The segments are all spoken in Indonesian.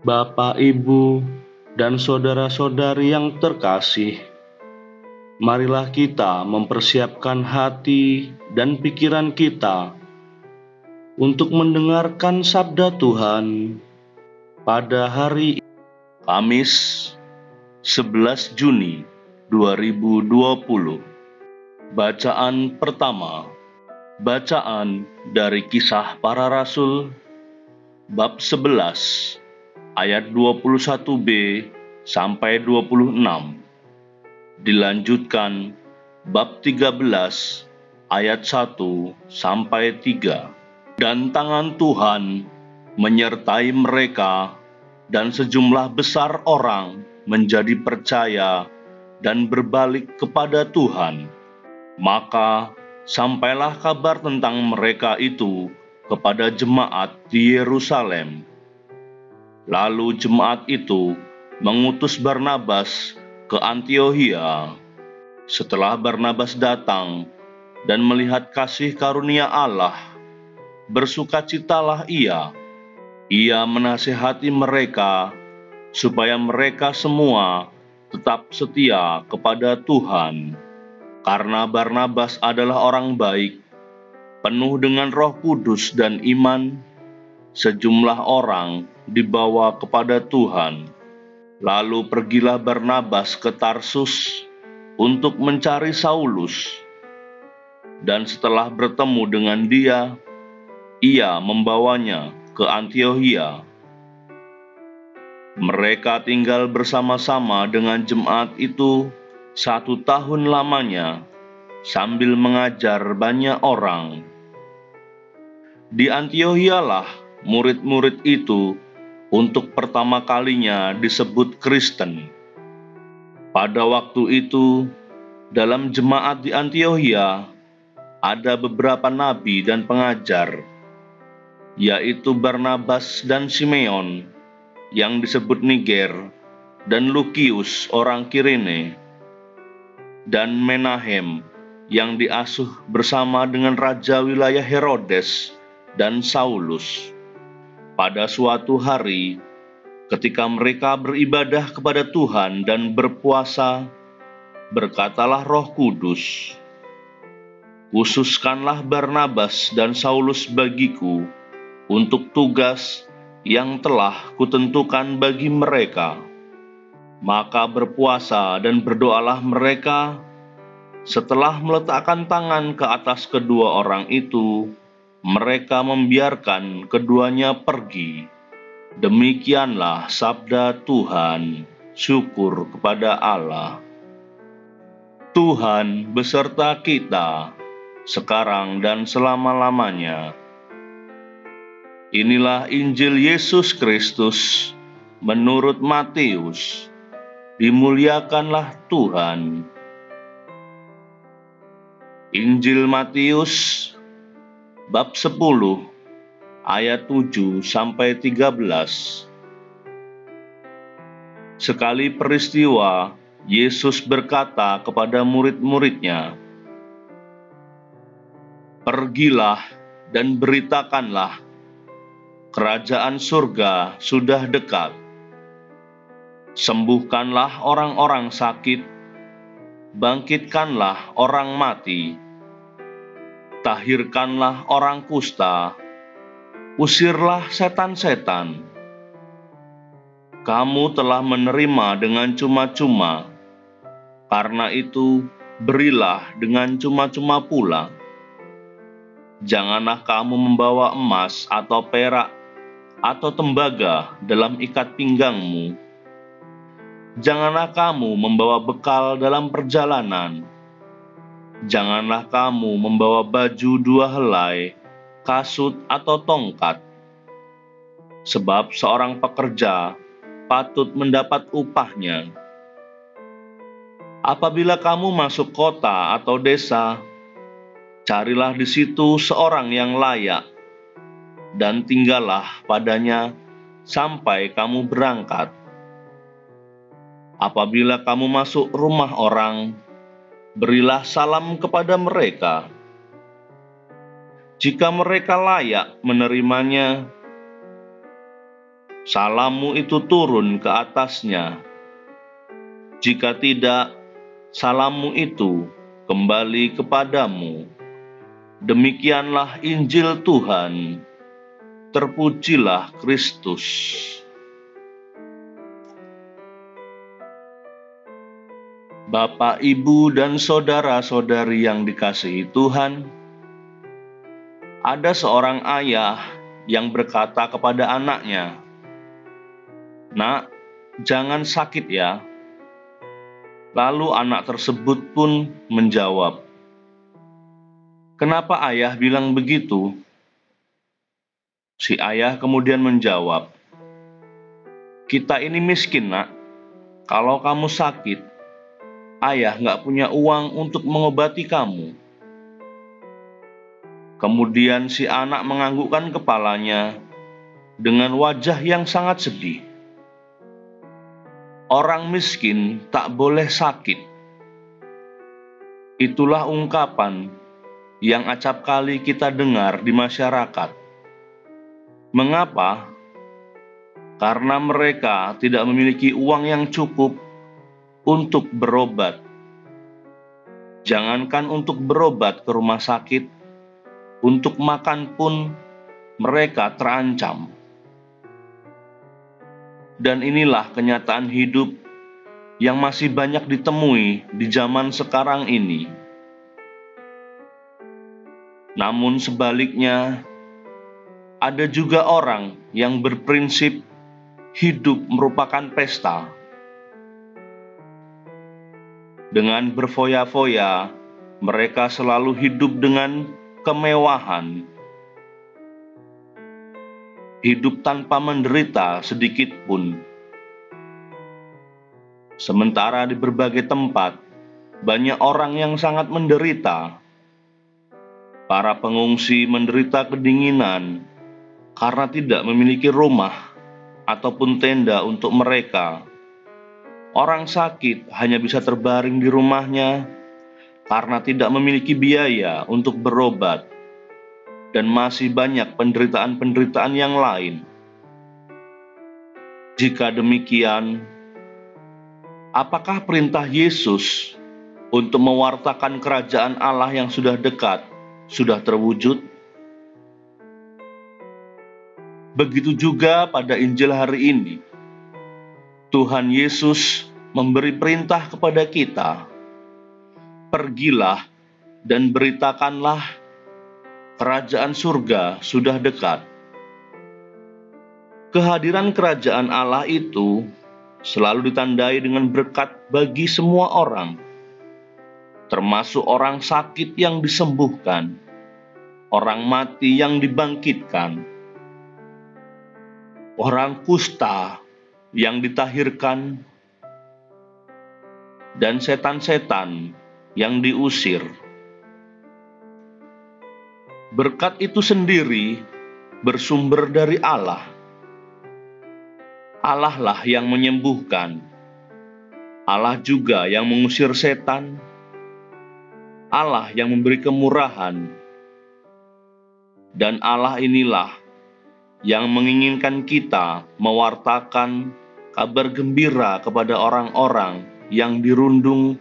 Bapak, Ibu, dan saudara-saudari yang terkasih, marilah kita mempersiapkan hati dan pikiran kita untuk mendengarkan sabda Tuhan pada hari Kamis 11 Juni 2020. Bacaan pertama, bacaan dari Kisah Para Rasul bab 11 ayat 21b sampai 26. Dilanjutkan bab 13 ayat 1 sampai 3. Dan tangan Tuhan menyertai mereka, dan sejumlah besar orang menjadi percaya dan berbalik kepada Tuhan. Maka sampailah kabar tentang mereka itu kepada jemaat di Yerusalem. Lalu jemaat itu mengutus Barnabas ke Antiokhia. Setelah Barnabas datang dan melihat kasih karunia Allah, bersukacitalah ia. Ia menasihati mereka supaya mereka semua tetap setia kepada Tuhan. Karena Barnabas adalah orang baik, penuh dengan Roh Kudus dan iman, sejumlah orang dibawa kepada Tuhan. Lalu pergilah Barnabas ke Tarsus untuk mencari Saulus. Dan setelah bertemu dengan dia, ia membawanya ke Antiokhia. Mereka tinggal bersama-sama dengan jemaat itu 1 tahun lamanya, sambil mengajar banyak orang. Di Antiokhia-lah murid-murid itu untuk pertama kalinya disebut Kristen. Pada waktu itu, dalam jemaat di Antiokhia ada beberapa nabi dan pengajar, yaitu Barnabas dan Simeon yang disebut Niger, dan Lukius orang Kirene, dan Menahem yang diasuh bersama dengan raja wilayah Herodes dan Saulus. Pada suatu hari, ketika mereka beribadah kepada Tuhan dan berpuasa, berkatalah Roh Kudus, "Khususkanlah Barnabas dan Saulus bagiku untuk tugas yang telah kutentukan bagi mereka." Maka berpuasa dan berdoalah mereka. Setelah meletakkan tangan ke atas kedua orang itu, mereka membiarkan keduanya pergi. Demikianlah sabda Tuhan. Syukur kepada Allah. Tuhan beserta kita, sekarang dan selama-lamanya. Inilah Injil Yesus Kristus menurut Matius. Dimuliakanlah Tuhan. Injil Matius bab 10 ayat 7 sampai 13. Sekali peristiwa, Yesus berkata kepada murid-muridnya, "Pergilah dan beritakanlah, kerajaan surga sudah dekat. Sembuhkanlah orang-orang sakit, bangkitkanlah orang mati, tahirkanlah orang kusta, usirlah setan-setan. Kamu telah menerima dengan cuma-cuma, karena itu berilah dengan cuma-cuma pula. Janganlah kamu membawa emas atau perak atau tembaga dalam ikat pinggangmu. Janganlah kamu membawa bekal dalam perjalanan. Janganlah kamu membawa baju 2 helai, kasut atau tongkat. Sebab seorang pekerja patut mendapat upahnya. Apabila kamu masuk kota atau desa, carilah di situ seorang yang layak, dan tinggallah padanya sampai kamu berangkat. Apabila kamu masuk rumah orang, berilah salam kepada mereka. Jika mereka layak menerimanya, salammu itu turun ke atasnya. Jika tidak, salammu itu kembali kepadamu. Demikianlah Injil Tuhan. Terpujilah Kristus. Bapak, Ibu, dan saudara-saudari yang dikasihi Tuhan, ada seorang ayah yang berkata kepada anaknya, "Nak, jangan sakit ya." Lalu anak tersebut pun menjawab, "Kenapa ayah bilang begitu?" Si ayah kemudian menjawab, "Kita ini miskin, Nak. Kalau kamu sakit, ayah nggak punya uang untuk mengobati kamu." Kemudian si anak menganggukkan kepalanya dengan wajah yang sangat sedih. Orang miskin tak boleh sakit. Itulah ungkapan yang acap kali kita dengar di masyarakat. Mengapa? Karena mereka tidak memiliki uang yang cukup untuk berobat. Jangankan untuk berobat ke rumah sakit, untuk makan pun mereka terancam. Dan inilah kenyataan hidup yang masih banyak ditemui di zaman sekarang ini. Namun sebaliknya, ada juga orang yang berprinsip hidup merupakan pesta. Dengan berfoya-foya, mereka selalu hidup dengan kemewahan. Hidup tanpa menderita sedikit pun. Sementara di berbagai tempat, banyak orang yang sangat menderita. Para pengungsi menderita kedinginan karena tidak memiliki rumah ataupun tenda untuk mereka. Orang sakit hanya bisa terbaring di rumahnya karena tidak memiliki biaya untuk berobat, dan masih banyak penderitaan-penderitaan yang lain. Jika demikian, apakah perintah Yesus untuk mewartakan kerajaan Allah yang sudah dekat sudah terwujud? Begitu juga pada Injil hari ini, Tuhan Yesus memberi perintah kepada kita, "Pergilah dan beritakanlah kerajaan surga sudah dekat." Kehadiran kerajaan Allah itu selalu ditandai dengan berkat bagi semua orang, termasuk orang sakit yang disembuhkan, orang mati yang dibangkitkan, orang kusta yang ditahirkan, dan setan-setan yang diusir. Berkat itu sendiri bersumber dari Allah. Allah lah yang menyembuhkan. Allah juga yang mengusir setan. Allah yang memberi kemurahan. Dan Allah inilah yang menginginkan kita mewartakan kabar gembira kepada orang-orang yang dirundung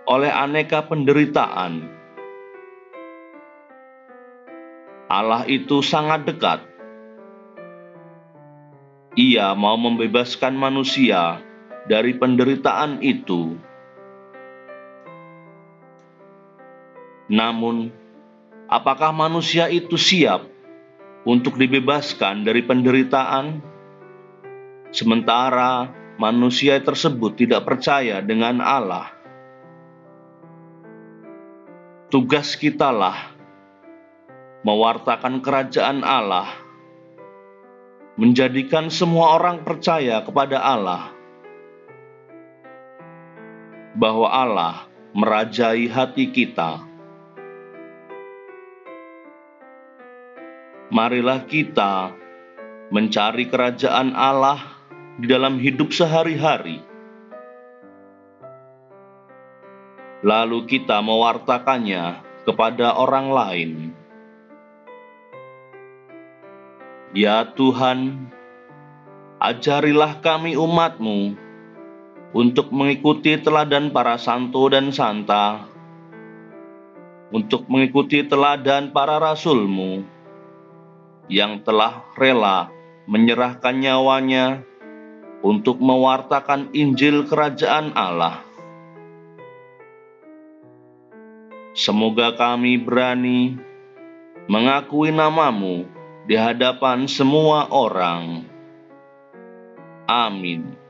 oleh aneka penderitaan. Allah itu sangat dekat. Ia mau membebaskan manusia dari penderitaan itu. Namun, apakah manusia itu siap untuk dibebaskan dari penderitaan? Sementara manusia tersebut tidak percaya dengan Allah. Tugas kitalah mewartakan kerajaan Allah, menjadikan semua orang percaya kepada Allah, bahwa Allah merajai hati kita. Marilah kita mencari kerajaan Allah di dalam hidup sehari-hari. Lalu kita mewartakannya kepada orang lain. Ya Tuhan, Ajarilah kami umat-Mu untuk mengikuti teladan para santo dan santa, untuk mengikuti teladan para rasul-Mu yang telah rela menyerahkan nyawanya untuk mewartakan Injil Kerajaan Allah. Semoga kami berani mengakui nama-Mu di hadapan semua orang. Amin.